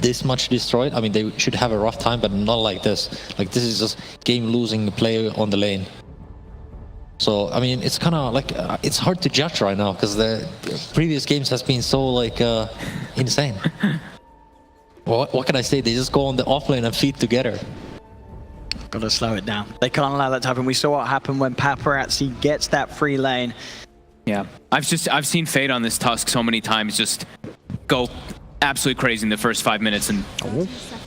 this much destroyed, I mean, they should have a rough time, but not like this. Like, this is just game-losing play on the lane. So, I mean, it's kind of like, it's hard to judge right now, because the previous games has been so, like, insane. What can I say? They just go on the offlane and feed together. Got to slow it down. They can't allow that to happen. We saw what happened when Paparazzi gets that free lane. Yeah, I've seen Fade on this Tusk so many times just go absolutely crazy in the first 5 minutes, and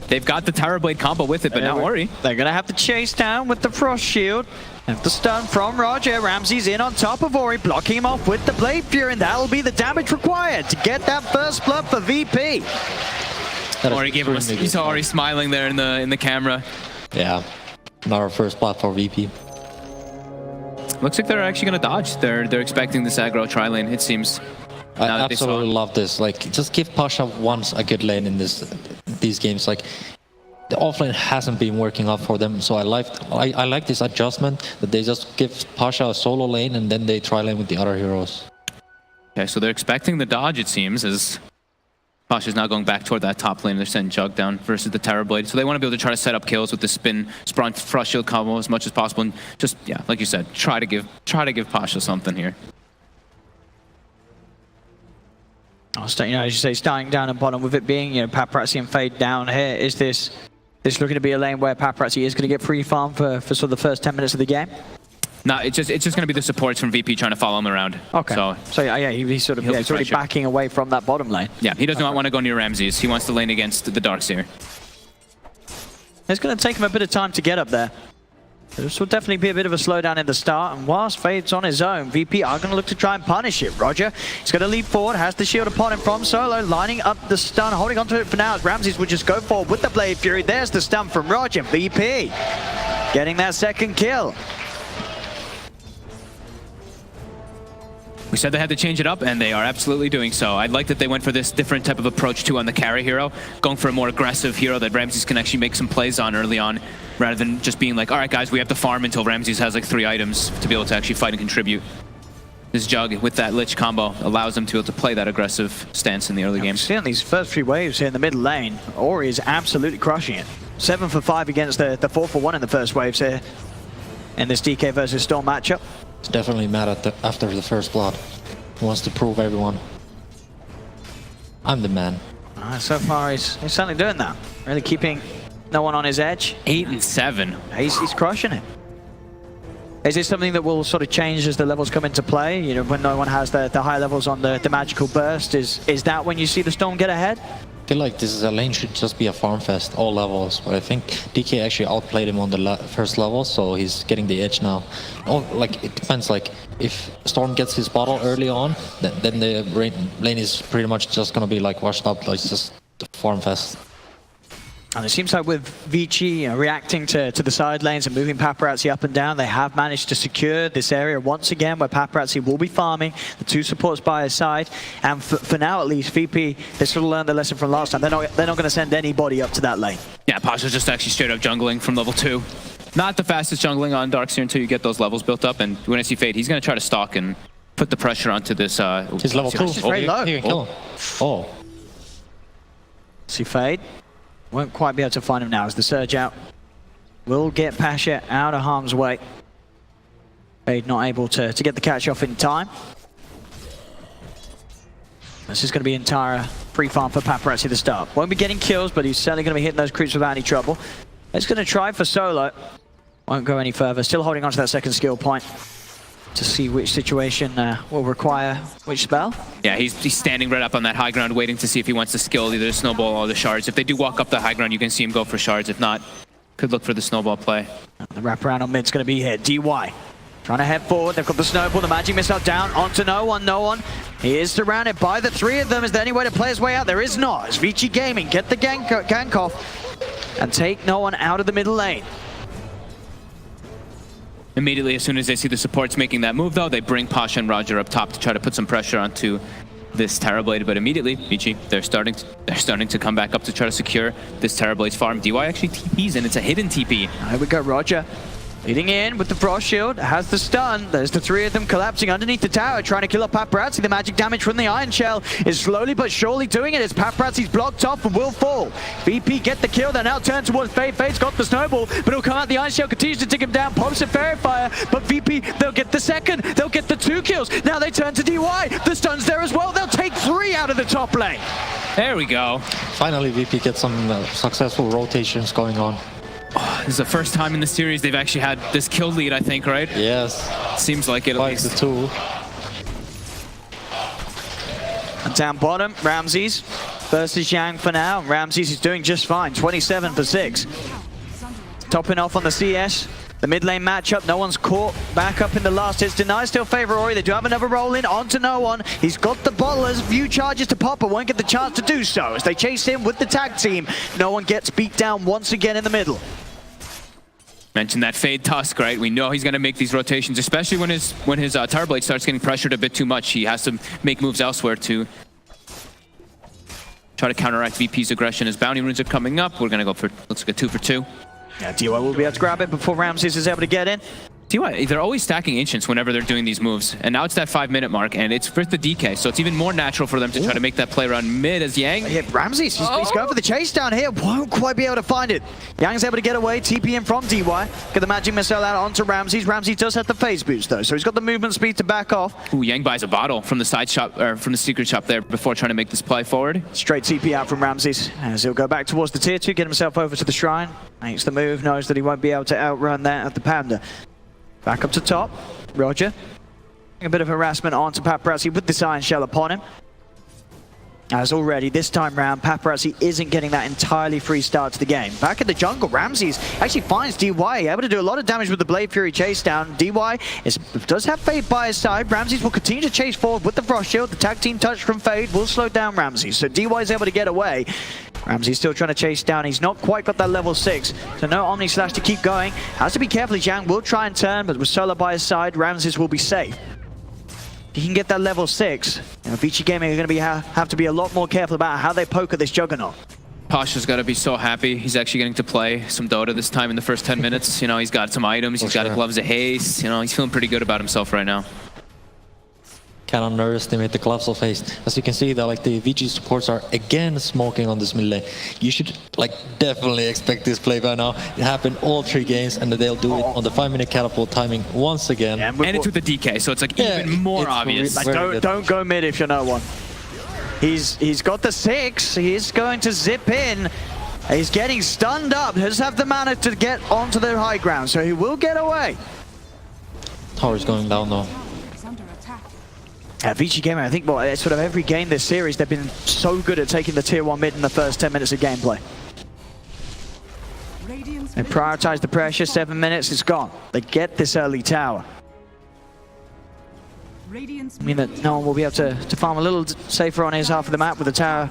they've got the Tower Blade combo with it, but don't worry. They're going to have to chase down with the Frost Shield. Have the stun from Roger. Ramsey's in on top of Ori, blocking him off with the Blade Fury, and that'll be the damage required to get that first blood for VP. Ori gave him a, you saw Ori smiling there in the camera. Yeah, another first blood for VP. Looks like they're actually going to dodge. They're expecting this aggro tri-lane, it seems. I absolutely love this. Like, just give Pasha once a good lane in these games. Like, the offlane hasn't been working out for them, so I like this adjustment that they just give Pasha a solo lane and then they tri-lane with the other heroes. Okay, so they're expecting the dodge, it seems, as Pasha's now going back toward that top lane. They're sending Jug down versus the Tower Blade. So they want to be able to try to set up kills with the spin, Sprint, Frost Shield combo as much as possible. And just, yeah, like you said, try to give Pasha something here. Oh, you know, as you say, starting down at bottom with it being, you know, Paparazzi and Fade down here. Is this looking to be a lane where Paparazzi is going to get free farm for sort of the first 10 minutes of the game? No, it's just going to be the supports from VP trying to follow him around. Okay. So yeah, he's sort of he's already backing away from that bottom lane. Yeah, he does not want to go near Ramses. He wants to lane against the Darkseer. It's going to take him a bit of time to get up there. This will definitely be a bit of a slowdown in the start, and whilst Fade's on his own, VP are going to look to try and punish it. Roger, he's going to leap forward, has the shield upon him from Solo, lining up the stun, holding onto it for now as Ramses would just go forward with the Blade Fury. There's the stun from Roger. VP getting that second kill. We said they had to change it up, and they are absolutely doing so. I like that they went for this different type of approach, too, on the carry hero, going for a more aggressive hero that Ramses can actually make some plays on early on, rather than just being like, all right, guys, we have to farm until Ramses has like 3 items to be able to actually fight and contribute. This Jug, with that Lich combo, allows them to be able to play that aggressive stance in the early game. Seeing these first 3 waves here in the middle lane, Ori is absolutely crushing it. 7 for 5 against the 4 for 1 in the first waves here in this DK versus Storm matchup. He's definitely mad after the first blood. He wants to prove everyone, I'm the man. So far, he's certainly doing that. Really keeping no one on his edge. 8 and 7. He's crushing it. Is this something that will sort of change as the levels come into play? You know, when no one has the high levels on the magical burst, is that when you see the Storm get ahead? I feel like this is a lane should just be a farm fest, all levels. But I think DK actually outplayed him on the first level, so he's getting the edge now. Oh, like, it depends. Like, if Storm gets his bottle early on, then the lane is pretty much just gonna be like washed up, like just the farm fest. And it seems like with Vici reacting to the side lanes and moving Paparazzi up and down, they have managed to secure this area once again where Paparazzi will be farming, the 2 supports by his side. And for now, at least, VP, they sort of learned their lesson from last time. They're not going to send anybody up to that lane. Yeah, Pasha's just actually straight up jungling from level 2. Not the fastest jungling on Darkseer until you get those levels built up. And when I see Fade, he's going to try to stalk and put the pressure onto this. He's level 2. He's very low. Oh. See Fade. Won't quite be able to find him now as the surge out will get Pasha out of harm's way. Fade not able to get the catch off in time. This is going to be entire free farm for Paparazzi at the start. Won't be getting kills, but he's certainly going to be hitting those creeps without any trouble. He's going to try for Solo. Won't go any further. Still holding on to that second skill point to see which situation will require which spell. Yeah, he's standing right up on that high ground waiting to see if he wants to skill either the snowball or the shards. If they do walk up the high ground, you can see him go for shards. If not, could look for the snowball play. The wraparound on mid's going to be here. DY trying to head forward. They've got the snowball, the magic missile down onto no one. He is surrounded by the 3 of them. Is there any way to play his way out? There is not. As Vici Gaming get the gank off and take no one out of the middle lane. Immediately, as soon as they see the supports making that move, though, they bring Pasha and Roger up top to try to put some pressure onto this Terrorblade. But immediately, Vici, they're starting to come back up to try to secure this Terrorblade's farm. DY actually TPs, and it's a hidden TP. Here we go, Roger. Leading in with the Frost Shield, has the stun. There's the three of them collapsing underneath the tower, trying to kill off Paparazzi. The magic damage from the Iron Shell is slowly but surely doing it as Paparazzi's blocked off and will fall. VP get the kill, they're now turned towards Fade. Fade's got the snowball, but it'll come out. The Iron Shell continues to take him down, pops a Fairy Fire, but VP, they'll get the second, they'll get the 2 kills. Now they turn to DY, the stun's there as well. They'll take 3 out of the top lane. There we go. Finally, VP gets some successful rotations going on. Oh, this is the first time in the series they've actually had this kill lead, I think, right? Yes. Seems like it at least. The 2. And down bottom, Ramses versus Yang for now. Ramses is doing just fine, 27 for 6. Topping off on the CS. The mid lane matchup, no one's caught back up in the last hits. Deny still favor Ori. They do have another roll in onto no one. He's got the bottlers, few charges to pop, but won't get the chance to do so as they chase him with the tag team. No one gets beat down once again in the middle. Mentioned that Fade Tusk, right? We know he's going to make these rotations, especially when his Tower Blade starts getting pressured a bit too much. He has to make moves elsewhere to try to counteract VP's aggression. As bounty runes are coming up, we're going to go for, looks like a 2 for 2. Yeah, DY will be able to grab it before Ramses is able to get in. DY, they're always stacking Ancients whenever they're doing these moves. And now it's that 5-minute mark, and it's with the DK, so it's even more natural for them to try to make that play around mid as Yang. Yeah, Ramses, he's going for the chase down here. Won't quite be able to find it. Yang's able to get away, TP in from DY. Get the magic missile out onto Ramses. Ramses does have the phase boost, though, so he's got the movement speed to back off. Ooh, Yang buys a bottle from the side shop, or from the secret shop there before trying to make this play forward. Straight TP out from Ramses, as he'll go back towards the tier 2, get himself over to the shrine. Makes the move, knows that he won't be able to outrun that at the Panda. Back up to top, Roger. A bit of harassment onto Paparazzi with this Iron Shell upon him. As already, this time round, Paparazzi isn't getting that entirely free start to the game. Back in the jungle, Ramses actually finds DY, able to do a lot of damage with the Blade Fury chase down. DY does have Fade by his side. Ramses will continue to chase forward with the Frost Shield. The tag team touch from Fade will slow down Ramses, so DY is able to get away. Ramses still trying to chase down. He's not quite got that level 6, so no Omni Slash to keep going. Has to be careful. Zhang will try and turn, but with Solo by his side, Ramses will be safe. If he can get that level 6, Vici Gaming are going to have to be a lot more careful about how they poke at this Juggernaut. Pasha's got to be so happy. He's actually getting to play some Dota this time in the first 10 minutes. You know, he's got some items. He's got gloves of haste. You know, he's feeling pretty good about himself right now. Cannot underestimate the gloves of haste. As you can see, that like the VG supports are again smoking on this mid lane. You should like definitely expect this play by now. It happened all 3 games, and they'll do it on the 5-minute catapult timing once again. Yeah, and it's with the DK, so it's like even more obvious. Like, don't go mid if you know one. He's got the 6. He's going to zip in. He's getting stunned up. Does have the mana to get onto the high ground, so he will get away. Tower's going down though. Vici Gamer, I think, well, sort of every game this series, they've been so good at taking the tier 1 mid in the first 10 minutes of gameplay. They prioritize the pressure, 7 minutes, it's gone. They get this early tower. I mean that no one will be able to farm a little safer on his half of the map with the tower.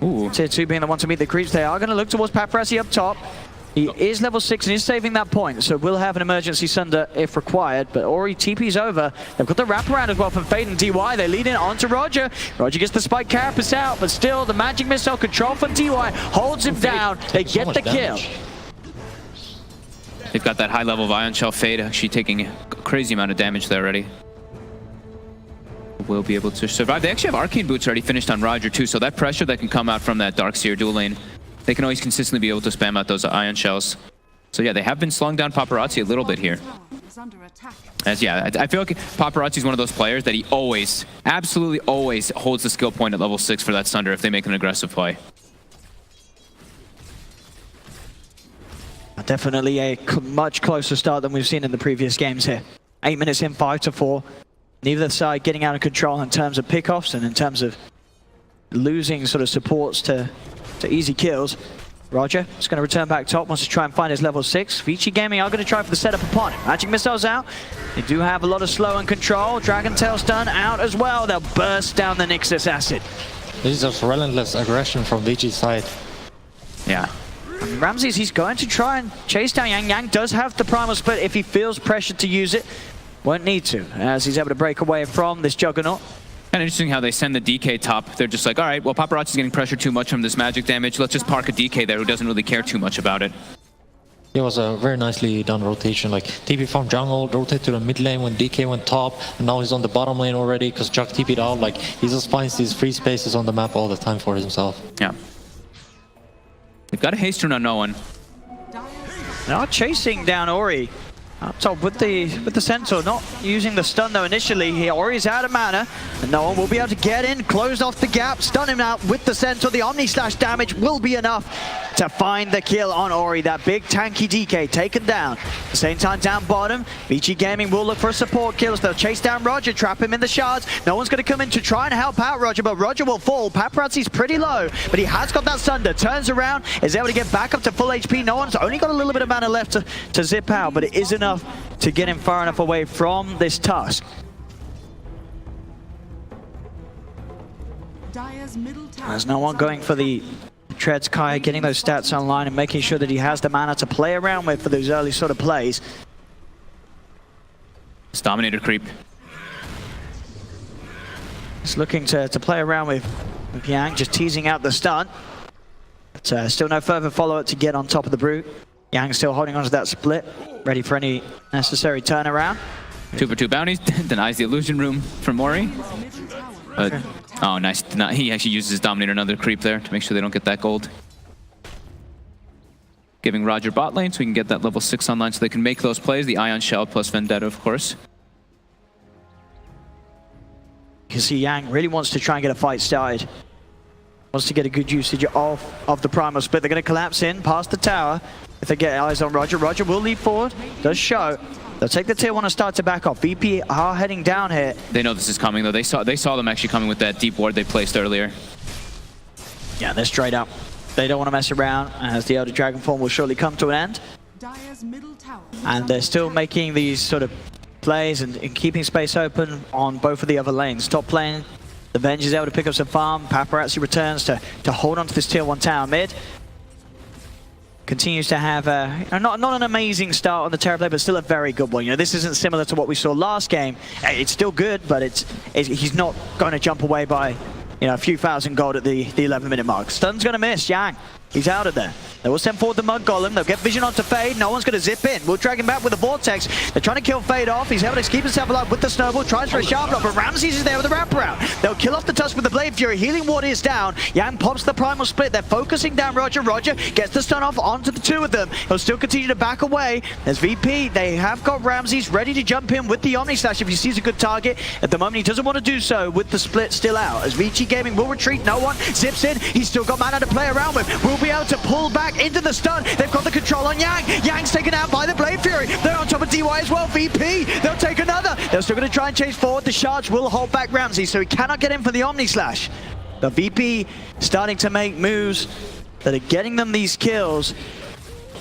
Ooh. Tier 2 being the one to meet the creeps. They are going to look towards Paparazzi up top. He is level 6 and is saving that point, so we'll have an emergency Sunder if required, but Ori TP's over. They've got the wraparound as well from Fade and DY. They lead in onto Roger. Roger gets the spike carapace out, but still the magic missile control from DY holds him down. They get the kill. They've got that high level of Ion Shell. Fade actually taking a crazy amount of damage there already. Will be able to survive. They actually have Arcane Boots already finished on Roger too, so that pressure that can come out from that Darkseer dual lane, they can always consistently be able to spam out those Ion Shells. So yeah, they have been slowing down Paparazzi a little bit here. As yeah, I feel like Paparazzi is one of those players that he always, absolutely always holds the skill point at level 6 for that Sunder if they make an aggressive play. Definitely a much closer start than we've seen in the previous games here. 8 minutes in, 5-4. Neither side getting out of control in terms of pickoffs and in terms of losing sort of supports to easy kills. Roger is going to return back top, wants to try and find his level 6. Vici Gaming are going to try for the setup upon him. Magic missiles out. They do have a lot of slow and control. Dragon Tail stun out as well. They'll burst down the Nixus acid. This is just relentless aggression from Vici's side. Yeah. And Ramses, he's going to try and chase down Yang. Yang does have the primal split if he feels pressured to use it. Won't need to, as he's able to break away from this Juggernaut. Kind of interesting how they send the DK top. They're just like, all right, well, Paparazzi's getting pressured too much from this magic damage. Let's just park a DK there who doesn't really care too much about it. It was a very nicely done rotation. Like TP from jungle, rotate to the mid lane when DK went top, and now he's on the bottom lane already because Chuck TP'd out. Like he just finds these free spaces on the map all the time for himself. Yeah. They've got a haste rune on no one. Now chasing down Ori. Up top with the Centaur, not using the stun though initially. Ori's out of mana, and no one will be able to get in, close off the gap, stun him out with the Centaur. The Omni Slash damage will be enough to find the kill on Ori. That big tanky DK taken down. At the same time down bottom, Vici Gaming will look for a support kill. They'll chase down Roger, trap him in the shards. No one's going to come in to try and help out Roger, but Roger will fall. Paparazzi's pretty low, but he has got that Sunder. Turns around, is able to get back up to full HP. No one's only got a little bit of mana left to zip out, but it is enough to get him far enough away from this Tusk. There's no one going for the Treads. Kai getting those stats online and making sure that he has the mana to play around with for those early sort of plays. It's Dominator creep. He's looking to play around with Yang, just teasing out the stun. But still no further follow-up to get on top of the Brute. Yang still holding on to that split, ready for any necessary turnaround. 2 for 2 bounties, denies the illusion room from Mori. Oh, nice. He actually uses his Dominator, another creep there, to make sure they don't get that gold. Giving Roger bot lane so we can get that level 6 online so they can make those plays. The Ion Shell plus Vendetta, of course. You can see Yang really wants to try and get a fight started. Wants to get a good usage of the Primal Split. They're going to collapse in past the tower. If they get eyes on Roger, Roger will leap forward. Does show. They'll take the tier 1 and start to back off. VP are heading down here. They know this is coming though. They saw them actually coming with that deep ward they placed earlier. Yeah, they're straight up. They don't want to mess around, as the Elder Dragon form will surely come to an end. And they're still making these sort of plays and keeping space open on both of the other lanes. Top lane, the Venge is able to pick up some farm. Paparazzi returns to hold on to this tier 1 tower mid. Continues to have not an amazing start on the Terrorblade, but still a very good one. You know, this isn't similar to what we saw last game. It's still good, but he's not going to jump away by, you know, a few thousand gold at the 11-minute mark. Stun's going to miss. Yang, he's out of there. They will send forward the Mud Golem. They'll get vision onto Fade. No one's going to zip in. We'll drag him back with the Vortex. They're trying to kill Fade off. He's able to keep himself alive with the Snowball. Tries for a sharp block, but Ramses is there with the wraparound. They'll kill off the Tusk with the Blade Fury. Healing Ward is down. Yang pops the Primal Split. They're focusing down Roger. Roger gets the stun off onto the 2 of them. He'll still continue to back away. There's VP. They have got Ramses ready to jump in with the Omni Slash if he sees a good target. At the moment, he doesn't want to do so with the split still out. As Vici Gaming will retreat. No one zips in. He's still got mana to play around with. Will be able to pull back into the stun. They've got the control on Yang. Yang's taken out by the Blade Fury. They're on top of DY as well. VP, they'll take another. They're still going to try and chase forward. The shards will hold back Ramsey, so he cannot get in for the Omni Slash. The VP starting to make moves that are getting them these kills.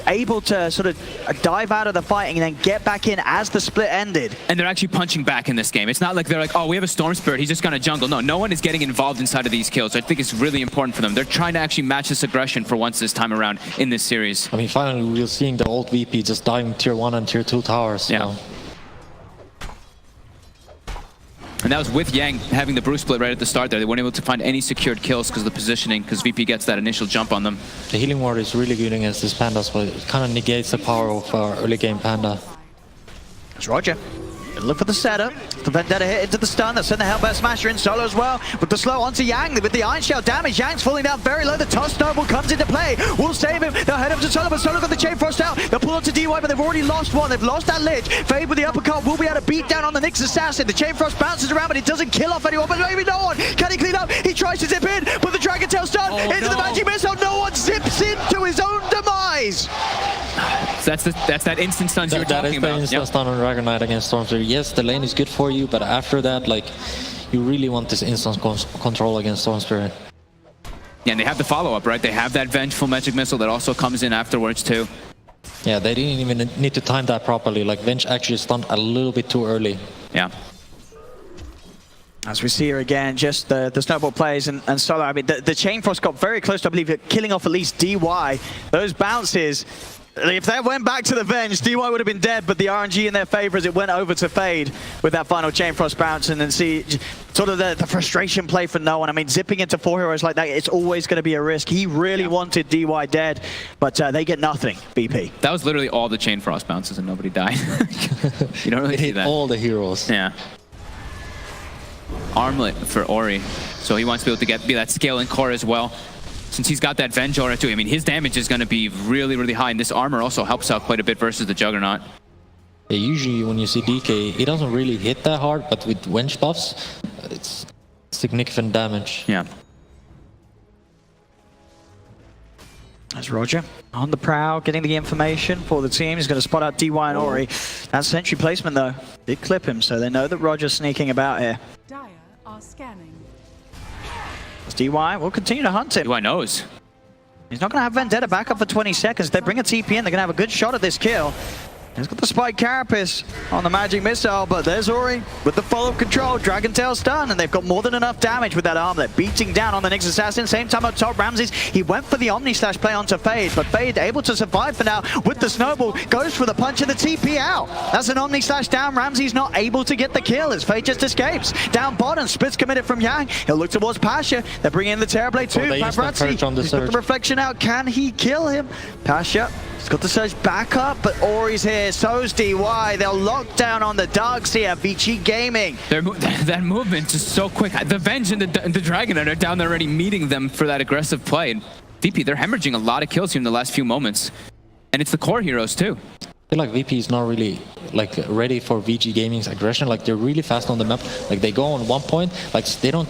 Able to sort of dive out of the fighting and then get back in as the split ended. And they're actually punching back in this game. It's not like they're like, oh, we have a Storm Spirit, he's just gonna jungle. No, no one is getting involved inside of these kills. I think it's really important for them. They're trying to actually match this aggression for once this time around in this series. I mean, finally we're seeing the old VP just diving tier 1 and tier 2 towers. Yeah. So. And that was with Yang having the Bruce split right at the start there. They weren't able to find any secured kills because of the positioning, because VP gets that initial jump on them. The healing ward is really good against this Pandas, but it kind of negates the power of our early game Panda. It's Roger. Look for the setup. The Vendetta hit into the stun. They'll send the Hellbear Smasher in solo as well. With the slow onto Yang. With the Iron Shell damage, Yang's falling down very low. The Toss Snowball comes into play. Will save him. They'll head up to Solo, but Solo got the Chain Frost out. They'll pull up to DY, but they've already lost one. They've lost that Lich. Fade with the uppercut will be able to beat down on the Nyx Assassin. The Chain Frost bounces around, but it doesn't kill off anyone. But maybe no one. Can he clean up? He tries to zip in, but the Dragon Tail stun into the Magic Missile. No one zips into his own demise. So that's that instant stun you were talking about. That is the instant stun on Dragon Knight against Stormspirit. Yes, the lane is good for you, but after that, like, you really want this instant control against Stormspirit. Yeah, and they have the follow-up, right? They have that Vengeful Magic Missile that also comes in afterwards, too. Yeah, they didn't even need to time that properly. Like, Venge actually stunned a little bit too early. Yeah. As we see here again, just the snowball plays and Solo. I mean, the Chain Frost got very close to, I believe, killing off at least DY. Those bounces If they went back to the Venge, DY would have been dead, but the RNG in their favor as it went over to Fade with that final Chain Frost bounce, and then see sort of the frustration play for no one. I mean, zipping into 4 heroes like that, it's always going to be a risk. He really wanted DY dead, but they get nothing, BP. That was literally all the Chain Frost bounces and nobody died. You don't really It see hit that. all the heroes. Yeah. Armlet for Ori. So he wants to be able to be that scaling core as well. Since he's got that Venge aura too, I mean, his damage is going to be really, really high, and this armor also helps out quite a bit versus the Juggernaut. Yeah, usually when you see DK, he doesn't really hit that hard, but with Wench buffs, it's significant damage. Yeah. That's Roger on the prowl, getting the information for the team. He's going to spot out DY and Ori. That sentry placement, though, did clip him, so they know that Roger's sneaking about here. Dire are scanning. DY will continue to hunt him. DY knows. He's not going to have Vendetta back up for 20 seconds. They bring a TP in, they're going to have a good shot at this kill. He's got the Spike Carapace on the Magic Missile, but there's Ori with the follow-up control, Dragon Tail stun, and they've got more than enough damage with that armlet. Beating down on the Nyx Assassin, same time up top, Ramses, he went for the Omni Slash play onto Fade, but Fade able to survive for now with the Snowball, goes for the punch and the TP out. That's an Omni Slash down, Ramses not able to get the kill as Fade just escapes. Down bottom, splits committed from Yang, he'll look towards Pasha, they're bringing in the Terrorblade too, they used that Purge on the he's got surge. the reflection out, can he kill him? Pasha, he's got the surge back up, but Ori's here, so's DY. They'll lock down on the Darks here, Vici Gaming. That movement is so quick. The Venge and the Dragon are down there already meeting them for that aggressive play. And VP, they're hemorrhaging a lot of kills here in the last few moments. And it's the core heroes too. I feel like VP is not really like ready for VG Gaming's aggression. Like they're really fast on the map. Like they go on one point, like they don't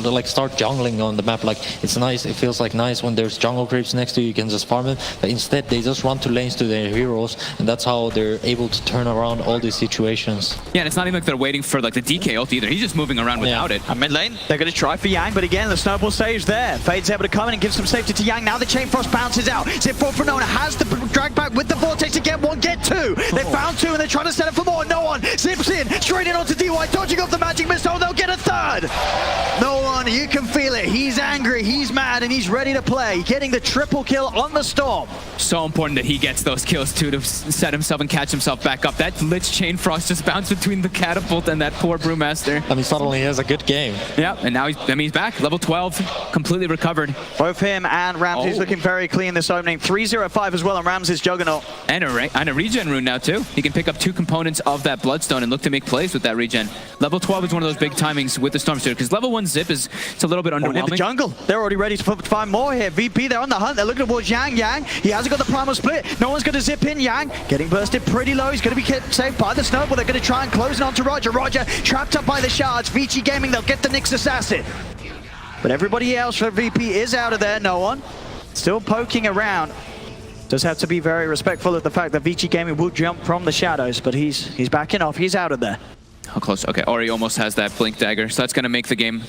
like start jungling on the map. Like it's nice. It feels like nice when there's jungle creeps next to you. You can just farm it. But instead, they just run to lanes to their heroes, and that's how they're able to turn around all these situations. Yeah, and it's not even like they're waiting for like the DK ult either. He's just moving around without it. And mid lane, they're going to try for Yang, but again, the snowball saves there. Fade's able to come in and give some safety to Yang. Now the Chain Frost bounces out. Zip forward for Nona, has the drag back with the Vortex to get one, get two. They found two and they're trying to set up for more. No one zips in, straight in onto DY, dodging off the Magic Missile. They'll get a third. No one, you can feel it. He's angry, he's mad, and he's ready to play. Getting the triple kill on the Storm. So important that he gets those kills too to set himself and catch himself back up. That Lich Chain Frost just bounced between the catapult and that poor Brewmaster. I mean, suddenly he has a good game. Yeah, and now he's back. Level 12, completely recovered. Both him and Ramses looking very clean this opening. 305 as well on Ramses' Juggernaut. And a regen rune now too. He can pick up 2 components of that Bloodstone and look to make plays with that regen. Level 12 is one of those big timings with the Stormstone because level 1 zip it's a little bit underwhelming. In the jungle, they're already ready to find more here. VP, they're on the hunt. They're looking towards Yang. He hasn't got the primal split. No one's going to zip in. Yang getting bursted pretty low. He's going to be kept safe by the snowball. They're going to try and close it onto Roger. Roger trapped up by the shards. Vici Gaming, they'll get the Nyx Assassin. But everybody else for VP is out of there. No one. Still poking around. Does have to be very respectful of the fact that Vici Gaming will jump from the shadows, but he's backing off. He's out of there. How close? Okay, Ori almost has that Blink Dagger, so that's going to make the game,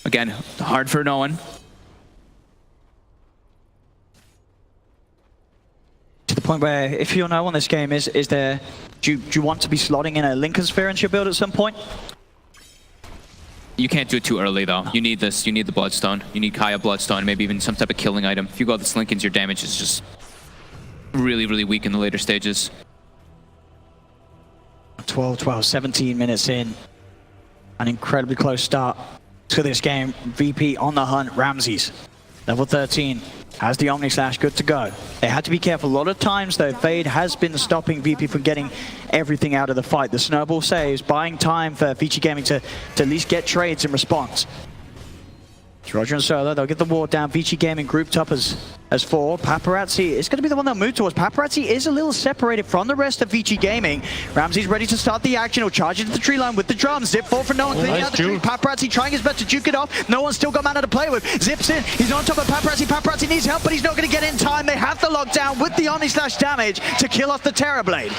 again, hard for no one. To the point where, if you're no on this game, do you want to be slotting in a Lincoln Sphere into your build at some point? You can't do it too early though. You need this. You need the Bloodstone. You need Kaya Bloodstone, maybe even some type of killing item. If you go with the Linkens, your damage is just really, really weak in the later stages. 17 minutes in. An incredibly close start to this game. VP on the hunt. Ramses, level 13, has the Omni Slash, good to go. They had to be careful. A lot of times though, Fade has been stopping VP from getting everything out of the fight. The snowball saves, buying time for Vici Gaming to at least get trades in response. It's Roger and Solo, they'll get the ward down. Vici Gaming grouped up as 4. Paparazzi is going to be the one they'll move towards. Paparazzi is a little separated from the rest of Vici Gaming. Ramsey's ready to start the action. He'll charge into the tree line with the drums. Zip forward for no one, cleaning out the tree. Paparazzi trying his best to juke it off. No one's still got mana to play with. Zips in, he's on top of Paparazzi. Paparazzi needs help, but he's not going to get in time. They have the lockdown with the Omni Slash damage to kill off the Terrorblade.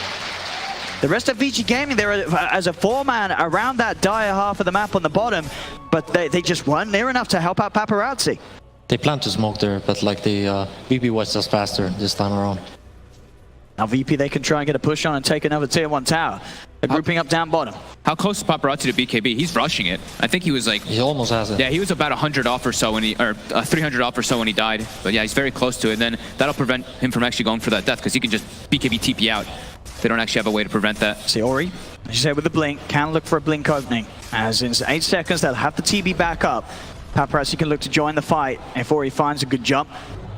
The rest of Vici Gaming, they're as a 4-man around that dire half of the map on the bottom, but they just weren't near enough to help out Paparazzi. They planned to smoke there, but like the VP was just faster this time around. Now VP, they can try and get a push on and take another tier 1 tower. They're grouping up down bottom. How close is Paparazzi to BKB? He's rushing it. I think he was like... He almost has it. Yeah, he was about 100 off or so when he... Or 300 off or so when he died. But yeah, he's very close to it. And then that'll prevent him from actually going for that death because he can just BKB TP out. They don't actually have a way to prevent that. See, Ori, as you say, with the blink, can look for a blink opening. As in 8 seconds, they'll have the TB back up. Paparazzi can look to join the fight if Ori finds a good jump.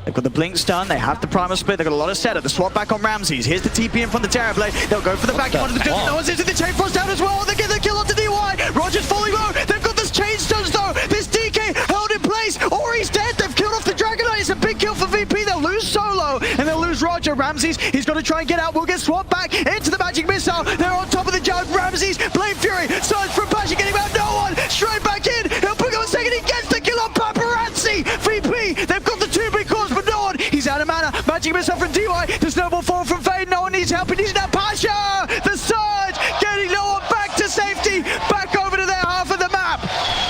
They've got the blink stun, they have the primal split, they've got a lot of setup. The swap back on Ramses. Here's the TP in from the Terrorblade. They'll go for the back onto the jungle. No one's into the chain frost down as well. They get the kill onto DY. Roger's falling low. They've got this chain stuns though. This DK held in place. Ori's dead. They've killed off the Dragon Knight. It's a big kill for VP. They'll lose Solo and they'll lose Roger. Ramses, he's got to try and get out. Will get swapped back into the magic missile. They're on top of the jug. Ramses, Blade Fury, surge from Pasha, getting out. No one. Straight back in. He'll pick up a second. He gets the kill on Paparazzi. VP, they've got the 2 big cores, but no one. He's out of mana. Magic missile from DY. The snowball fall from Fade. No one needs help. He needs now Pasha. The surge getting no one back to safety. Back over to their half of the map.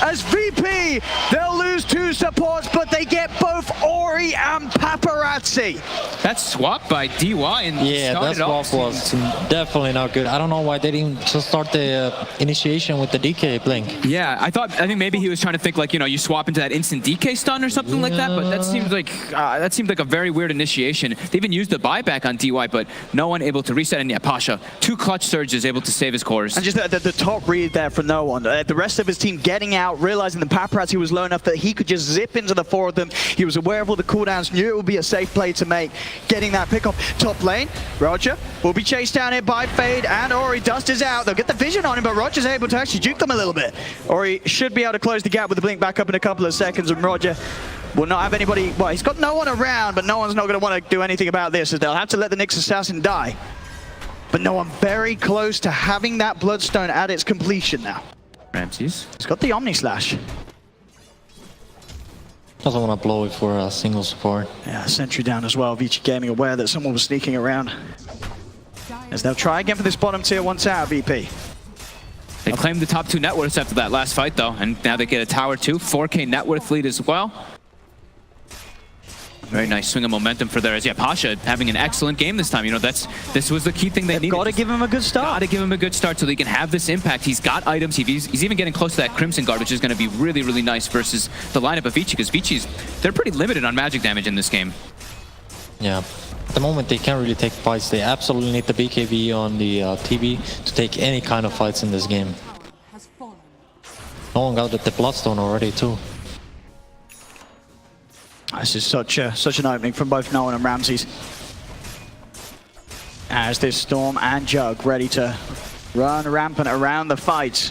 As VP, they'll lose 2 supports, but they get both Ori and Paparazzi. That swap by DY and yeah, that swap was definitely not good. I don't know why they didn't just start the initiation with the DK blink. Yeah, I think maybe he was trying to think like, you know, you swap into that instant DK stun or something like that, but that seemed like a very weird initiation. They even used the buyback on DY, but no one able to reset. And yeah, Pasha, 2 clutch surges able to save his cores. And just the top read there for no one. The rest of his team getting out, realizing the Paparazzi was low enough that he could just zip into the 4 of them. He was aware of all the cooldowns, knew it would be a safe play to make. Getting that pick off top lane. Roger will be chased down here by Fade and Ori. Dust is out. They'll get the vision on him, but Roger's able to actually juke them a little bit. Ori should be able to close the gap with the blink back up in a couple of seconds, and Roger will not have anybody. Well, he's got no one around, but no one's not going to want to do anything about this, as they'll have to let the Nyx Assassin die. But no one very close to having that Bloodstone at its completion now. Ramses. He's got the Omni Slash. Doesn't want to blow it for a single support. Yeah, sentry down as well. Vici Gaming aware that someone was sneaking around. As they'll try again for this bottom tier 1 tower, VP. They claimed the top 2 net worths after that last fight though, and now they get a tower 2, 4K net worth lead as well. Very nice swing of momentum for there. As yeah, Pasha having an excellent game this time. You know, this was the key thing they needed. Got to give him a good start. Got to give him a good start so he can have this impact. He's got items. He's even getting close to that Crimson Guard, which is going to be really, really nice versus the lineup of Vici, because they're pretty limited on magic damage in this game. Yeah. At the moment, they can't really take fights. They absolutely need the BKB on the TB to take any kind of fights in this game. No one got the Bloodstone already, too. This is such an opening from both Nolan and Ramses. As this Storm and Jug ready to run rampant around the fights.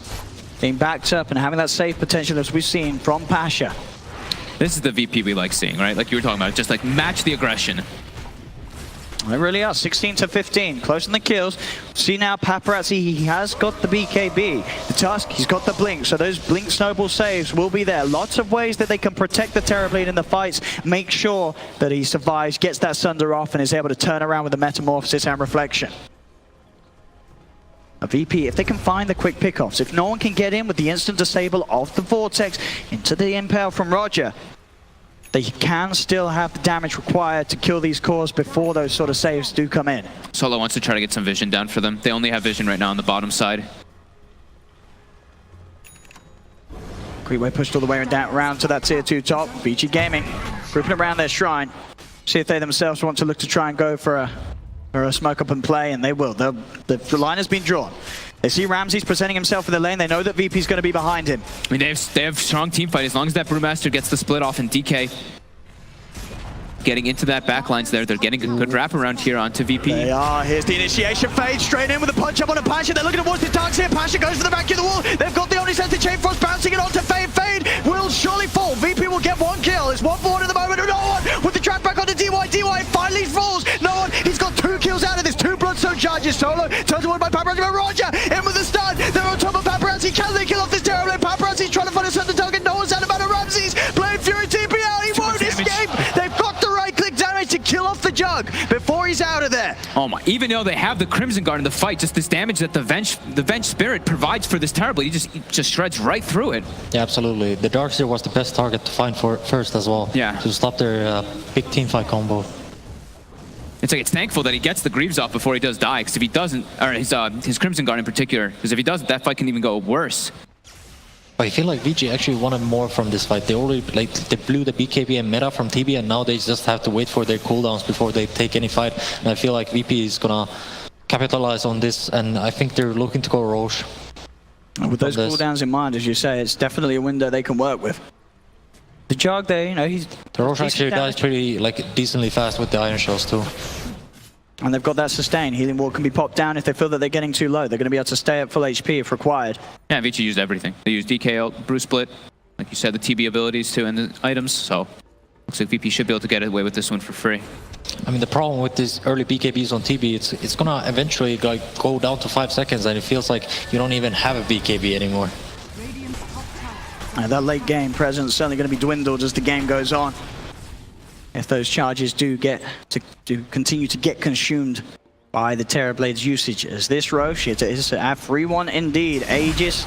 Being backed up and having that safe potential as we've seen from Pasha. This is the VP we like seeing, right? Like you were talking about, just like match the aggression. They really are, 16 to 15, close on the kills. See now Paparazzi, he has got the BKB. The Tusk, he's got the Blink, so those Blink snowball saves will be there. Lots of ways that they can protect the Terrorblade in the fights, make sure that he survives, gets that Sunder off, and is able to turn around with the Metamorphosis and Reflection. A VP, if they can find the quick pickoffs, if no one can get in with the instant disable of the Vortex into the Impale from Roger, they can still have the damage required to kill these cores before those sort of saves do come in. Solo wants to try to get some vision down for them. They only have vision right now on the bottom side. Creepway pushed all the way down around to that tier 2 top. Vici Gaming grouping around their shrine. See if they themselves want to look to try and go for a smoke up and play, and they will. The line has been drawn. They see Ramses presenting himself in the lane. They know that VP's going to be behind him. I mean, they have strong team fight as long as that Brewmaster gets the split off and DK getting into that backlines there. They're getting a good wrap around here onto VP. They are. Here's the initiation fade straight in with a punch up on a Pasha. They're looking towards the darks here. Pasha goes to the back of the wall. They've got the Omnisense Chain Frost bouncing it onto Fade. Fade will surely fall. VP will get 1 kill. It's 1-4 at the moment. No one with the track back onto DY. DY finally falls. No one. He's got 2 kills out of this. 2 Bloodstone charges. Solo turns away by Paparazzi. But Roger in with the stun. They're on top of Paparazzi. Can they kill off this Terrorblade? Paparazzi's trying to find a Sunder target. No one's out about it. Ramses. Blade Fury TP out. He won't escape. They've got the right click damage to kill off the Jug before he's out of there. Oh my, even though they have the Crimson Guard in the fight, just this damage that the Venge Spirit provides for this Terrorblade, he just shreds right through it. Yeah, absolutely. The Darkseer was the best target to find for first as well. Yeah. To stop their big team fight combo. It's like it's thankful that he gets the Greaves off before he does die, because if he doesn't, or his Crimson Guard in particular, because if he doesn't, that fight can even go worse. But I feel like Vici actually wanted more from this fight. They already they blew the BKB and meta from TB, and now they just have to wait for their cooldowns before they take any fight. And I feel like VP is gonna capitalize on this, and I think they're looking to go Roche. With those cooldowns in mind, as you say, it's definitely a window they can work with. The Jug there, you know, the Roche actually dies pretty decently fast with the Iron Shells too. And they've got that sustain. Healing Wall can be popped down if they feel that they're getting too low. They're going to be able to stay at full HP if required. Yeah, Vici used everything. They used DK ult, Brew Split, like you said, the TB abilities too, and the items. So looks like VP should be able to get away with this one for free. I mean, the problem with these early BKBs on TB, it's gonna eventually go down to 5 seconds, and it feels like you don't even have a BKB anymore. That late game presence is certainly going to be dwindled as the game goes on. If those charges do continue to get consumed by the Terrorblade's usage. As this Roche, it is a free one indeed. Aegis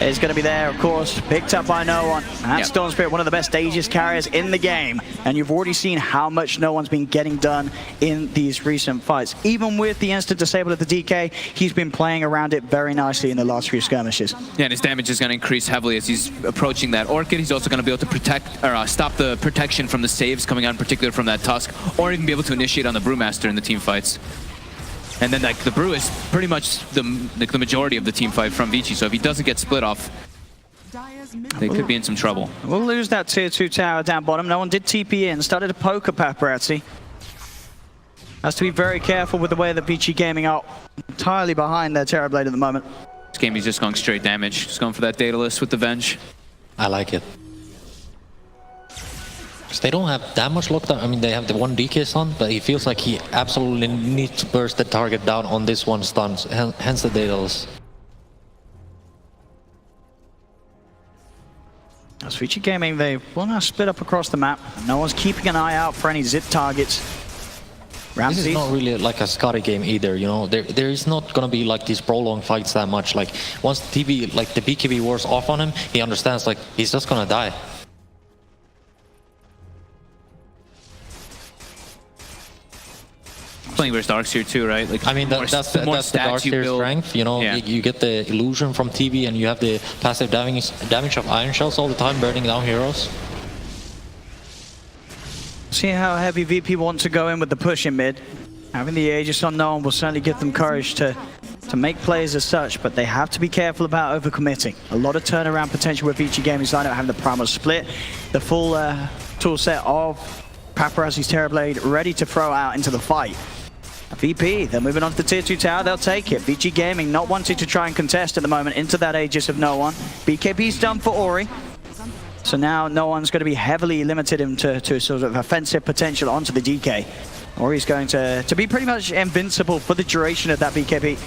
is going to be there, of course, picked up by no one. And Storm Spirit, one of the best Aegis carriers in the game. And you've already seen how much no one's been getting done in these recent fights. Even with the instant disable of the DK, he's been playing around it very nicely in the last few skirmishes. Yeah, and his damage is going to increase heavily as he's approaching that Orchid. He's also going to be able to protect or stop the protection from the saves coming out, in particular from that Tusk, or even be able to initiate on the Brewmaster in the team fights. And then the Brew is pretty much the majority of the team fight from Vici, so if he doesn't get split off, they could be in some trouble. We'll lose that tier 2 tower down bottom. No one did TP in, started to poke at Paparazzi. Has to be very careful with the way that Vici Gaming are entirely behind their Terrorblade at the moment. This game he's just going straight damage, just going for that Daedalus with the Venge. I like it. They don't have that much lockdown. I mean, they have the one DK stun, but he feels like he absolutely needs to burst the target down on this one stun, hence the Daedalus. As Vici Gaming, they will now split up across the map. No one's keeping an eye out for any zip targets. Ramsey. This is not really like a Scotty game either, you know. There is not gonna be like these prolonged fights that much. Like once the TB, like the BKB wears off on him, he understands like he's just gonna die. Playing versus Darkseer too, right? Like, I mean, that's the Darkseer strength, you know. Yeah. You get the illusion from TB, and you have the passive damage of Iron Shells all the time, burning down heroes. See how heavy VP want to go in with the push in mid. Having the Aegis on no one will certainly give them courage to make plays as such, but they have to be careful about overcommitting. A lot of turnaround potential with Vici Gaming's lineup, having the Primal Split, the full tool set of Paparazzi's Terrorblade ready to throw out into the fight. VP, they're moving on to the tier 2 tower, they'll take it. Vici Gaming not wanting to try and contest at the moment into that Aegis of no one. BKB's done for Ori. So now no one's going to be heavily limited him to sort of offensive potential onto the DK. Ori's going to be pretty much invincible for the duration of that BKB.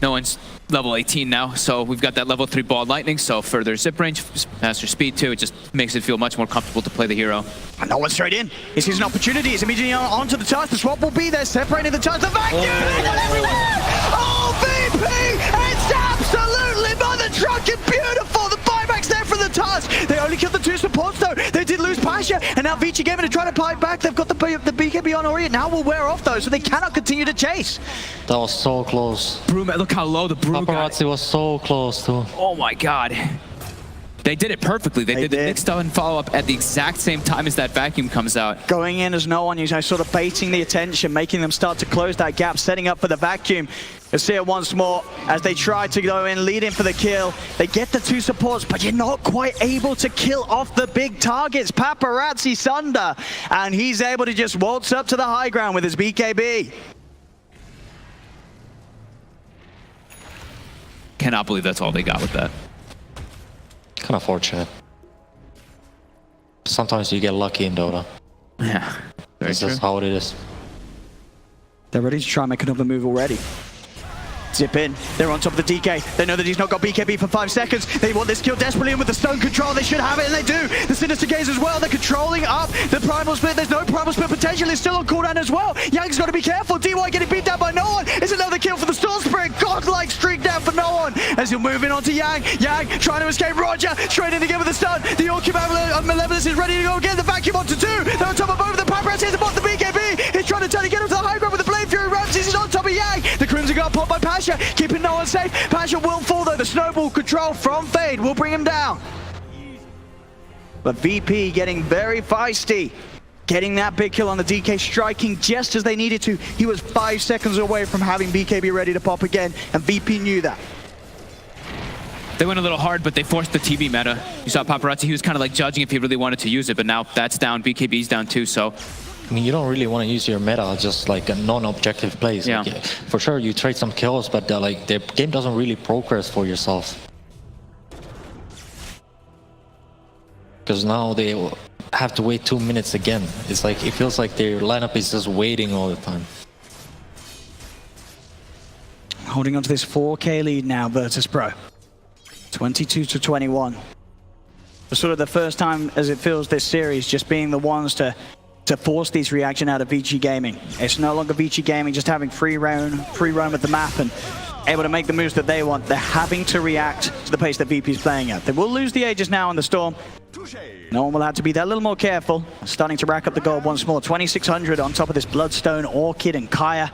No one's level 18 now, so we've got that level 3 ball lightning, so further zip range, faster speed too, it just makes it feel much more comfortable to play the hero. And no one straight in. He sees an opportunity, he's immediately onto the touch, the swap will be there, separating the touch, the vacuum, they got everywhere! Oh, VP, it's absolutely mother trucking beautiful! The buybacks there from the Tusk. They only killed the 2 supports though, they did lose Pasha, and now Vici Gaming to try to pipe back, they've got the BKB on Ori, now will wear off though, so they cannot continue to chase. That was so close. Look how low the Brew Paparazzi was so close too. Oh my god. They did it perfectly. They did the Nick stun follow-up at the exact same time as that vacuum comes out. Going in as no one, you know, sort of baiting the attention, making them start to close that gap, setting up for the vacuum. You'll see it once more as they try to go in, lead in for the kill. They get the 2 supports, but you're not quite able to kill off the big targets. Paparazzi Sunder, and he's able to just waltz up to the high ground with his BKB. Cannot believe that's all they got with that. Kind of fortunate. Sometimes you get lucky in Dota. Yeah, This is how it is. They're ready to try and make another move already. Zip in, they're on top of the DK. They know that he's not got BKB for 5 seconds. They want this kill desperately, and with the stone control, they should have it, and they do. The Sinister Gaze as well, they're controlling up the Primal Split. There's no Primal Split potential, it's still on cooldown as well. Yang's got to be careful. DY getting beat down by no one. It's another kill for the Storm Spirit. Godlike streak down for no one. As he'll move in onto Yang. Yang trying to escape Roger. Straight in again with the stun. The Orchid of Malevolence is ready to go again. The vacuum onto 2. They're on top of both of the Paparazzi. The bot, the BK. Pasha, keeping no one safe. Pasha will fall though. The snowball control from Fade will bring him down. But VP getting very feisty. Getting that big kill on the DK, striking just as they needed to. He was 5 seconds away from having BKB ready to pop again, and VP knew that. They went a little hard, but they forced the TB meta. You saw Paparazzi, he was kind of like judging if he really wanted to use it, but now that's down, BKB's down too, so. I mean, you don't really want to use your meta just like a non-objective plays. Yeah. Like, for sure, you trade some kills, but like the game doesn't really progress for yourself. Because now they have to wait 2 minutes again. It's like, it feels like their lineup is just waiting all the time. Holding on to this 4K lead now, Virtus.pro. 22-21. For sort of the first time, as it feels, this series, just being the ones to force these reaction out of Vici Gaming. It's no longer Vici Gaming just having free roam with the map and able to make the moves that they want. They're having to react to the pace that VP is playing at. They will lose the Aegis now in the Storm. No one will have to be that little more careful. Starting to rack up the gold once more. 2,600 on top of this Bloodstone, Orchid, and Kaya.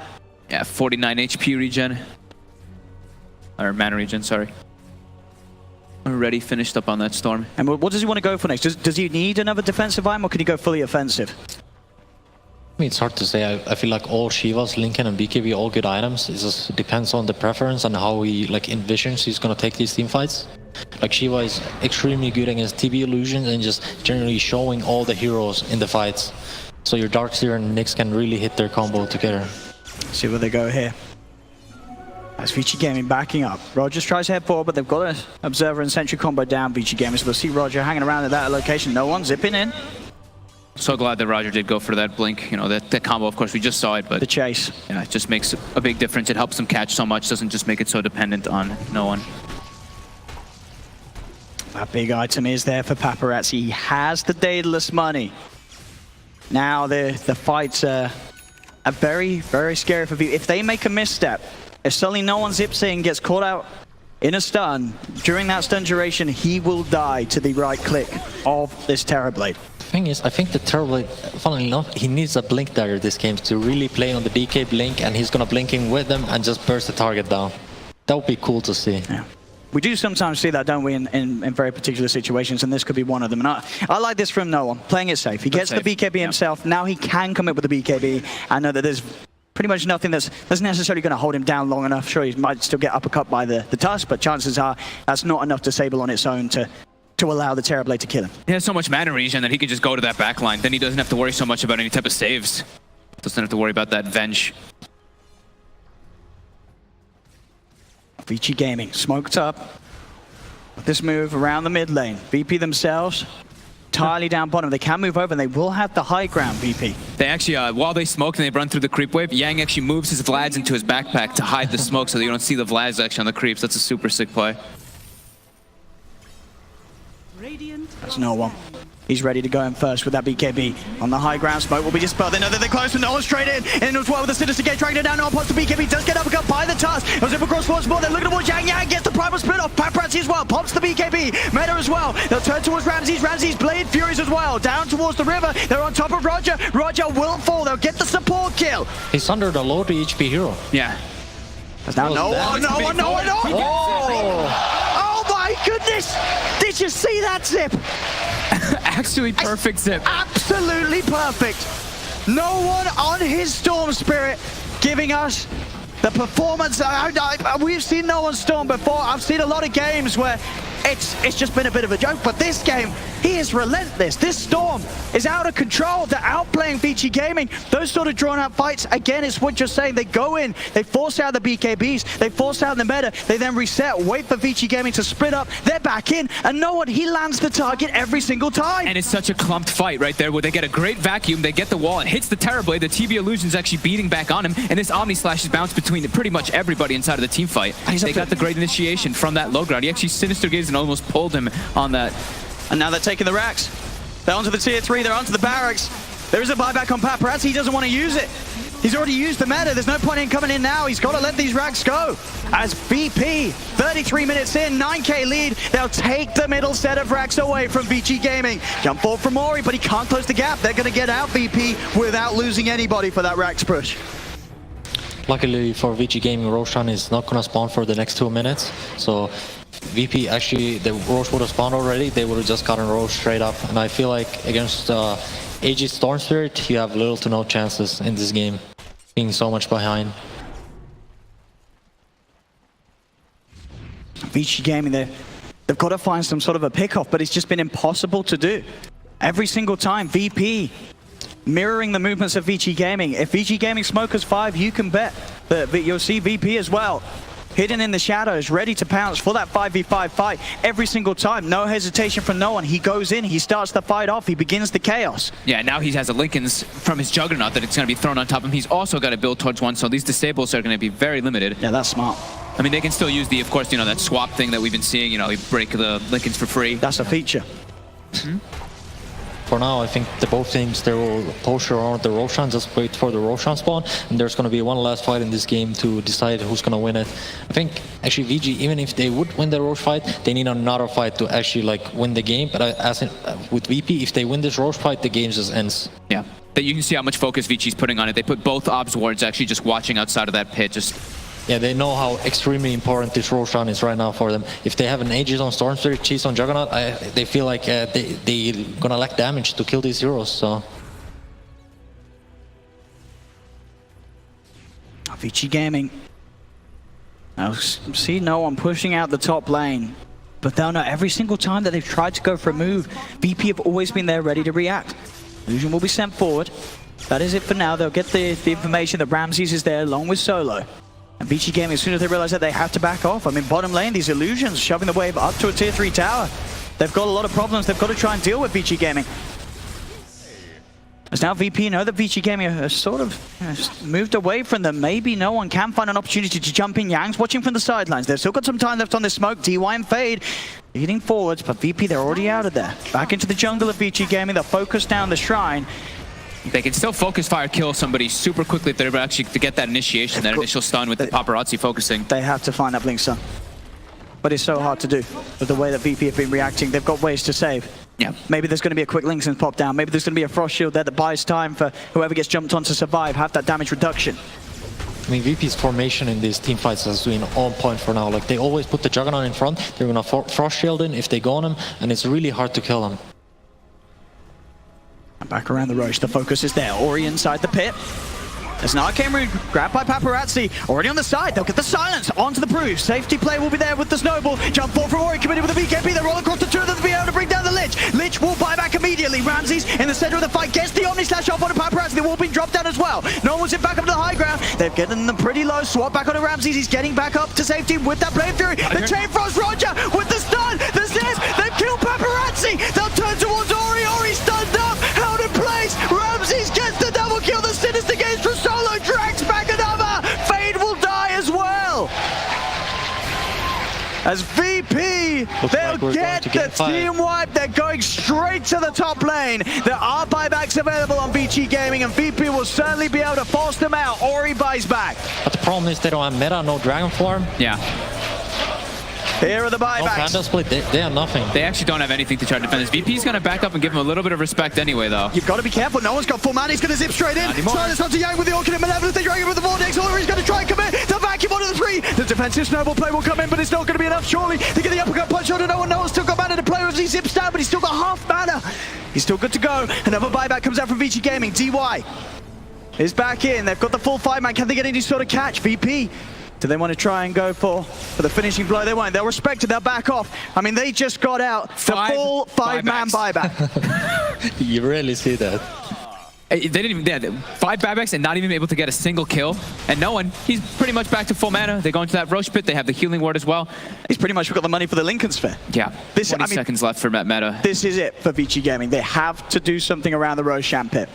Yeah, 49 HP regen. Or mana regen, sorry. Already finished up on that Storm. And what does he want to go for next? Does he need another defensive item, or can he go fully offensive? I mean, it's hard to say. I feel like all Shivas, Lincoln, and BKB all good items. It just depends on the preference and how he like envisions he's gonna take these team fights. Like Shiva is extremely good against TB illusions and just generally showing all the heroes in the fights. So your Darkseer and Nyx can really hit their combo together. See where they go here. As Vici Gaming backing up. Rogers tries to head forward, but they've got an Observer and Sentry combo down, Vici Gaming. So we'll see Roger hanging around at that location. No one zipping in. So glad that Roger did go for that blink. You know, that combo, of course, we just saw it, but The chase. yeah, it just makes a big difference. It helps them catch so much, doesn't just make it so dependent on no one. That big item is there for Paparazzi. He has the Daedalus money. Now the fights are very, very scary for people. If they make a misstep, if suddenly no one zips in, gets caught out in a stun, during that stun duration, he will die to the right click of this Terrorblade. Thing is, I think the Terrorblade, funnily enough, he needs a blink dagger this game to really play on the DK blink, and he's gonna blinking with them and just burst the target down. That would be cool to see. Yeah. We do sometimes see that, don't we, in very particular situations, and this could be one of them. And I like this from no one, playing it safe. He gets the BKB himself. Now he can commit with the BKB. I know that there's pretty much nothing that's necessarily going to hold him down long enough. Sure, he might still get uppercut by the Tusk, but chances are that's not enough to Sable on its own to allow the Terrorblade to kill him. He has so much mana regen that he can just go to that backline. Then he doesn't have to worry so much about any type of saves. Doesn't have to worry about that Venge. Vici Gaming smoked up with this move around the mid lane. VP themselves entirely down bottom. They can move over and they will have the high ground, VP. They actually, while they smoke and they run through the creep wave, Yang actually moves his Vlads into his backpack to hide the smoke so that you don't see the Vlads actually on the creeps. That's a super sick play. Radiant. There's no one. He's ready to go in first with that BKB. On the high ground, smoke will be dispelled. They know that they're close, and no one straight in. And as well with the Sinister Gate, dragging it down. No one pops the BKB, does get uppercut by the Tusk. Goes in across once more. They're looking towards Yang. Yang gets the primal split off. Paparazzi as well. Pops the BKB. Meta as well. They'll turn towards Ramses. Ramses Blade Furies as well. Down towards the river. They're on top of Roger. Roger will fall. They'll get the support kill. He's under the low HP hero. Yeah. Now no one. Oh my goodness! Did you see that zip? Actually perfect zip. Absolutely perfect. No one on his Storm Spirit giving us the performance. We've seen no one Storm before. I've seen a lot of games where it's just been a bit of a joke, but this game, he is relentless. This Storm is out of control. They're outplaying Vici Gaming. Those sort of drawn out fights, again, it's what you're saying. They go in, they force out the BKBs, they force out the meta, they then reset, wait for Vici Gaming to split up, they're back in, and no one, he lands the target every single time. And it's such a clumped fight right there where they get a great vacuum, they get the wall, it hits the Terrorblade, the TB Illusion's actually beating back on him, and this Omni Slash is bounced between pretty much everybody inside of the team fight. They got the great initiation from that low ground. He actually Sinister Gaze and almost pulled him on that. And now they're taking the racks. They're onto the tier 3, they're onto the barracks. There is a buyback on Paparazzi, he doesn't want to use it. He's already used the meta, there's no point in coming in now. He's got to let these racks go. As VP, 33 minutes in, 9k lead, they'll take the middle set of racks away from Vici Gaming. Jump forward from Mori, but he can't close the gap. They're going to get out VP without losing anybody for that racks push. luckily for Vici Gaming, Roshan is not gonna spawn for the next 2 minutes. So VP actually, the Roche would have spawned already. They would have just gotten Roche straight up. And I feel like against AG Storm Spirit, you have little to no chances in this game, being so much behind. Vici Gaming, they've got to find some sort of a pick-off, but it's just been impossible to do. Every single time, VP mirroring the movements of Vici Gaming. If Vici Gaming smokers 5, you can bet that you'll see VP as well. Hidden in the shadows, ready to pounce for that 5v5 fight every single time. No hesitation from no one. He goes in, he starts the fight off, he begins the chaos. Yeah, now he has a Linken's from his Juggernaut that it's going to be thrown on top of him. He's also got to build towards one, so these disables are going to be very limited. Yeah, that's smart. I mean, they can still use the, of course, you know, that swap thing that we've been seeing. You know, you break the Linken's for free. That's a feature. For now, I think the both teams, they will push around the Roshan, just wait for the Roshan spawn, and there's going to be one last fight in this game to decide who's going to win it. I think, actually, VG, even if they would win the Roche fight, they need another fight to actually, like, win the game. But as in, with VP, if they win this Roche fight, the game just ends. Yeah, that you can see how much focus Vici's putting on it. They put both Obs wards actually just watching outside of that pit, just... Yeah, they know how extremely important this Roshan is right now for them. If they have an Aegis on Storm Spirit, Cheese on Juggernaut, they feel like they're gonna lack damage to kill these heroes, so... Vici Gaming. I'll see no one pushing out the top lane. But they'll know every single time that they've tried to go for a move, VP have always been there ready to react. Illusion will be sent forward. That is it for now. They'll get the information that Ramses is there along with Solo. And Vici Gaming, as soon as they realize that they have to back off, I mean, bottom lane, these Illusions shoving the wave up to a tier 3 tower. They've got a lot of problems they've got to try and deal with, Vici Gaming. As now VP know that Vici Gaming has sort of moved away from them. Maybe no one can find an opportunity to jump in. Yang's watching from the sidelines. They've still got some time left on this smoke. DY and Fade leading forwards, but VP, they're already out of there. Back into the jungle of Vici Gaming. They'll focus down the shrine. They can still focus fire kill somebody super quickly if they're able actually to get that initiation, that initial stun with the paparazzi focusing. They have to find that Blink Stun. But it's so hard to do with the way that VP have been reacting. They've got ways to save. Yeah. Maybe there's going to be a quick Link Stun pop down. Maybe there's going to be a Frost Shield there that buys time for whoever gets jumped on to survive, have that damage reduction. I mean, VP's formation in these team fights has been on point for now. Like, they always put the Juggernaut in front. They're going to Frost Shield in if they go on him, and it's really hard to kill him. And back around the Roche, the focus is there. Ori inside the pit. There's an Arcane Rune grabbed by Paparazzi. Already on the side, they'll get the silence onto the Bruise. Safety play will be there with the Snowball. Jump ball from Ori, committed with the BKB. They roll across the two of them to be able to bring down the Lich. Lich will buy back immediately. Ramses in the center of the fight gets the Omni Slash off on the Paparazzi. The wall being dropped down as well. No one's in back up to the high ground. They've gotten them pretty low. Swap back onto Ramses. He's getting back up to safety with that Blade Fury. The Chain Frost Roger with the stun. The Ziz, they've killed Paparazzi. They'll turn towards Ori. Ori stunned up, held in place. Ramses gets the double kill. The Sinister Gaze from Solo. Drags back another. Fade will die as well. As VP, they'll get the team wipe. They're going straight to the top lane. There are buybacks available on Vici Gaming, and VP will certainly be able to force them out. Ori buys back. But the problem is they don't have meta, no Dragon Form. Yeah. Here are the No buybacks. Panda Split, they have nothing. They actually don't have anything to try to defend this. VP's going to back up and give him a little bit of respect anyway, though. You've got to be careful. No one's got full mana. He's going to zip straight in. Silence onto Yang with the Orchid and Malevolence. They're dragging with the Vortex. Ori's going to try and commit. The vacuum onto the 3. The defensive Snowball play will come in, but it's not going to be enough, surely. They get the uppercut punch onto no one. No one's still got mana to play with. He zips down, but he's still got half mana. He's still good to go. Another buyback comes out from Vici Gaming. DY is back in. They've got the full 5-man. Can they get any sort of catch? VP. Do they want to try and go for the finishing blow? They won't. They'll respect it. They'll back off. I mean, they just got out the full 5-man buyback. You rarely see that. They didn't even, they had 5 buybacks and not even able to get a single kill. And no one, he's pretty much back to full mana. They go into that Roche pit. They have the healing ward as well. He's pretty much got the money for the Lincoln Sphere. Yeah, 20 seconds left for meta. This is it for Vici Gaming. They have to do something around the Roshan pit.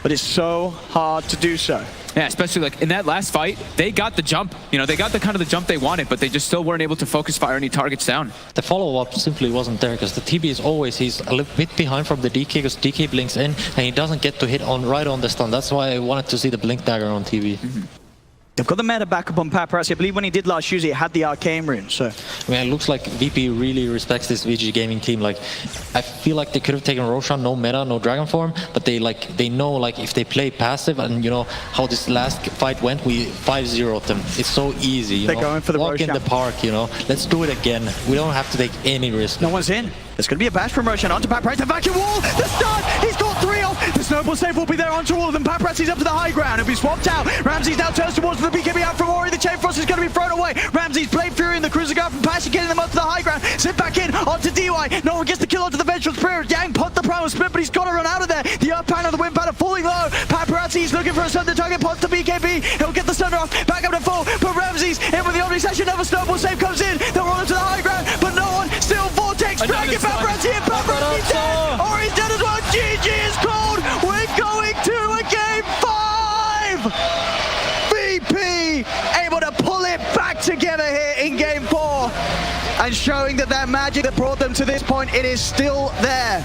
But it's so hard to do so. Yeah, especially like in that last fight, they got the jump. You know, they got the kind of the jump they wanted, but they just still weren't able to focus fire any targets down. The follow-up simply wasn't there because the TB is always, he's a little bit behind from the DK because DK blinks in and he doesn't get to hit on right on the stun. That's why I wanted to see the blink dagger on TV. They've got the meta back up on Paparazzi. I believe when he did last use it, it had the arcane rune, so... I mean, it looks like VP really respects this VG gaming team. Like, I feel like they could have taken Roshan, no meta, no dragon form, but they know, like, if they play passive, and you know how this last fight went, we 5-0'd them. It's so easy, you They're know. going for the Walk Roshan. in the park, you know. Let's do it again. We don't have to take any risk. No one's in. There's going to be a bash from Roshan onto Paparazzi. The vacuum wall! The stun! He's got 3 off! The snowball save will be there onto all of them. Paparazzi's up to the high ground. He'll be swapped out. Ramsey's now turns towards the BKB out from Ori. The Chain Frost is going to be thrown away. Ramsey's Blade Fury and the Cruiser Guard from Pashy getting them up to the high ground. Sit back in onto DY. No one gets the kill onto the Vengeful Spirit. Yang put the primal split, but he's got to run out of there. The up panel, the wind panel falling low. Paparazzi's looking for a stun to target. Pots the BKB. He'll get the stun off. Back up to full. But Ramsey's in with the Omni Session. Another snowball save comes in. They'll roll into the high ground, but no one. Still Vortex. Dragging Paparazzi and Paparazzi dead. Ori's dead as well. GG is called. We're going to a game 5. VP able to pull it back together here in game 4 and showing that magic that brought them to this point, it is still there.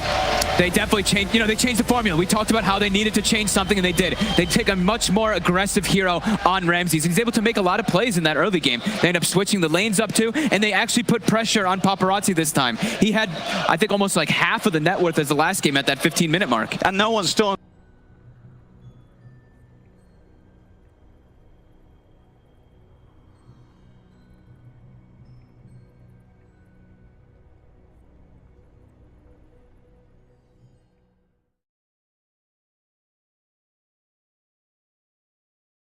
They definitely changed, they changed the formula. We talked about how they needed to change something, and they did. They take a much more aggressive hero on Ramses, and he's able to make a lot of plays in that early game. They end up switching the lanes up too, and they actually put pressure on Paparazzi this time. He had, I think, almost like half of the net worth as the last game at that 15-minute mark. And no one's still